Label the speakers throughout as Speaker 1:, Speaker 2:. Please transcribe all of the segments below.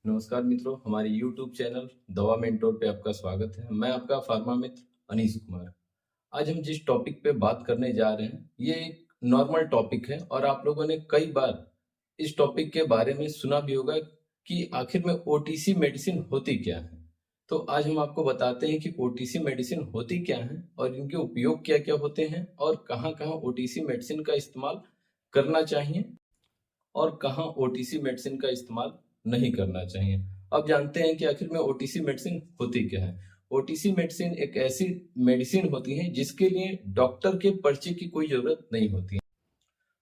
Speaker 1: नमस्कार मित्रों, हमारे YouTube चैनल दवा मेंटोर पे आपका स्वागत है। मैं आपका फार्मा मित्र अनीश कुमार। आज हम जिस टॉपिक पे बात करने जा रहे हैं, ये एक नॉर्मल टॉपिक है और आप लोगों ने कई बार इस टॉपिक के बारे में सुना भी होगा कि आखिर में ओटीसी मेडिसिन होती क्या है। तो आज हम आपको बताते हैं कि ओटीसी मेडिसिन होती क्या है और इनके उपयोग क्या क्या होते हैं और कहाँ कहाँ ओटीसी मेडिसिन का इस्तेमाल करना चाहिए और कहाँ ओटीसी मेडिसिन का इस्तेमाल नहीं करना चाहिए। अब जानते हैं कि आखिर में ओटीसी मेडिसिन होती क्या है। ओटीसी मेडिसिन एक ऐसी मेडिसिन होती है जिसके लिए डॉक्टर के पर्चे की कोई जरूरत नहीं होती है।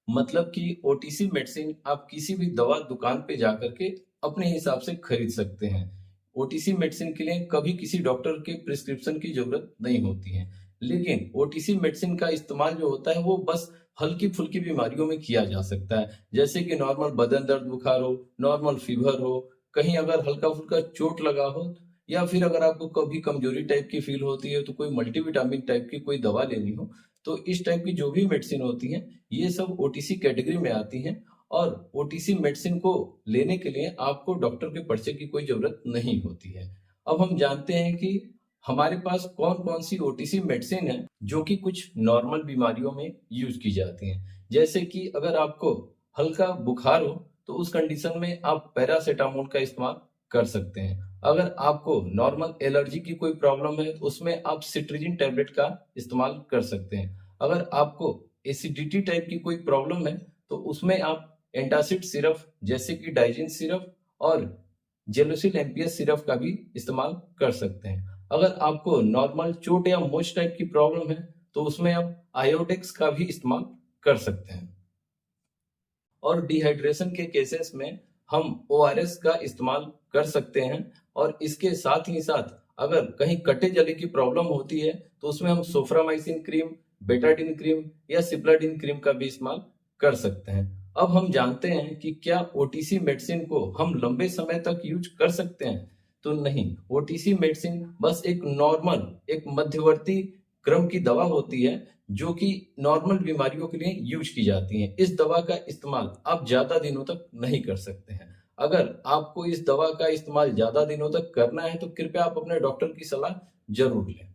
Speaker 1: मतलब कि ओटीसी मेडिसिन आप किसी भी दवा दुकान पे जाकर के अपने हिसाब से खरीद सकते हैं। ओटीसी मेडिसिन के लिए कभी किसी डॉक्टर के प्रिस्क्रिप्शन की जरूरत नहीं होती है। लेकिन ओटीसी मेडिसिन का इस्तेमाल जो होता है वो बस हल्की फुल्की बीमारियों में किया जा सकता है, जैसे कि नॉर्मल बदन दर्द बुखार हो, नॉर्मल फीवर हो, कहीं अगर हल्का फुल्का चोट लगा हो, या फिर अगर आपको कभी कमजोरी टाइप की फील होती है तो कोई मल्टीविटामिन टाइप की कोई दवा लेनी हो, तो इस टाइप की जो भी मेडिसिन होती है ये सब ओटीसी कैटेगरी में आती हैं। और ओटीसी मेडिसिन को लेने के लिए आपको डॉक्टर के पर्चे की कोई जरूरत नहीं होती है। अब हम जानते हैं कि हमारे पास कौन कौन सी ओटीसी मेडिसिन है जो कि कुछ नॉर्मल बीमारियों में यूज की जाती हैं। जैसे कि अगर आपको हल्का बुखार हो तो उस कंडीशन में आप पैरासीटामोल का इस्तेमाल कर सकते हैं। अगर आपको नॉर्मल एलर्जी की कोई प्रॉब्लम है तो उसमें आप सिट्रिजिन टैबलेट का इस्तेमाल कर सकते हैं। अगर आपको एसिडिटी टाइप की कोई प्रॉब्लम है तो उसमें आप एंटासिड सिरप जैसे कि डाइजिन सिरप और जेलोसिल एमपीएस सिरप का भी इस्तेमाल कर सकते हैं। अगर आपको नॉर्मल चोट या मोच टाइप की प्रॉब्लम है तो उसमें आप आयोडेक्स का भी इस्तेमाल कर सकते हैं। और डिहाइड्रेशन के केसेस में हम ओआरएस का इस्तेमाल कर सकते हैं। और इसके साथ ही साथ अगर कहीं कटे जले की प्रॉब्लम होती है तो उसमें हम सोफ्रामाइसिन क्रीम, बेटाडिन क्रीम या सिप्लाडिन क्रीम का भी इस्तेमाल कर सकते हैं। अब हम जानते हैं कि क्या ओटीसी मेडिसिन को हम लंबे समय तक यूज कर सकते हैं। तो नहीं, ओटीसी मेडिसिन बस एक नॉर्मल, एक मध्यवर्ती क्रम की दवा होती है जो कि नॉर्मल बीमारियों के लिए यूज की जाती हैं। इस दवा का इस्तेमाल आप ज्यादा दिनों तक नहीं कर सकते हैं। अगर आपको इस दवा का इस्तेमाल ज्यादा दिनों तक करना है तो कृपया आप अपने डॉक्टर की सलाह जरूर लें।